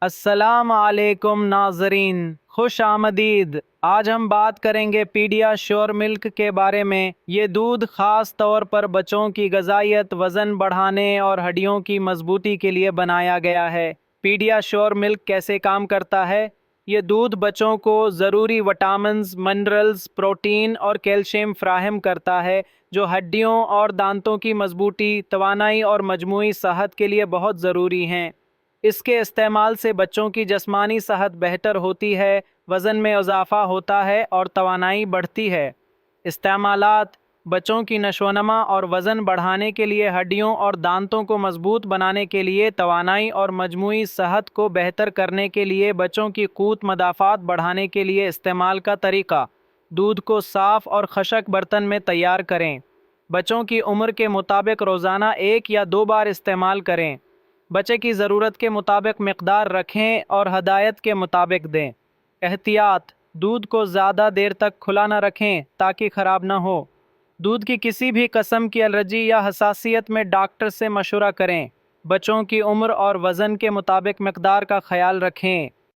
السلام علیکم ناظرین، خوش آمدید۔ آج ہم بات کریں گے پیڈیا شور ملک کے بارے میں۔ یہ دودھ خاص طور پر بچوں کی غذائیت، وزن بڑھانے اور ہڈیوں کی مضبوطی کے لیے بنایا گیا ہے۔ پیڈیا شور ملک کیسے کام کرتا ہے؟ یہ دودھ بچوں کو ضروری وٹامنز، منرلز، پروٹین اور کیلشیم فراہم کرتا ہے جو ہڈیوں اور دانتوں کی مضبوطی، توانائی اور مجموعی صحت کے لیے بہت ضروری ہیں۔ اس کے استعمال سے بچوں کی جسمانی صحت بہتر ہوتی ہے، وزن میں اضافہ ہوتا ہے اور توانائی بڑھتی ہے۔ استعمالات: بچوں کی نشوونما اور وزن بڑھانے کے لیے، ہڈیوں اور دانتوں کو مضبوط بنانے کے لیے، توانائی اور مجموعی صحت کو بہتر کرنے کے لیے، بچوں کی قوت مدافعت بڑھانے کے لیے استعمال کا طریقہ: دودھ کو صاف اور خشک برتن میں تیار کریں۔ بچوں کی عمر کے مطابق روزانہ 1 یا 2 بار استعمال کریں۔ بچے کی ضرورت کے مطابق مقدار رکھیں اور ہدایت کے مطابق دیں۔ احتیاط: دودھ کو زیادہ دیر تک کھلا نہ رکھیں تاکہ خراب نہ ہو۔ دودھ کی کسی بھی قسم کی الرجی یا حساسیت میں ڈاکٹر سے مشورہ کریں۔ بچوں کی عمر اور وزن کے مطابق مقدار کا خیال رکھیں۔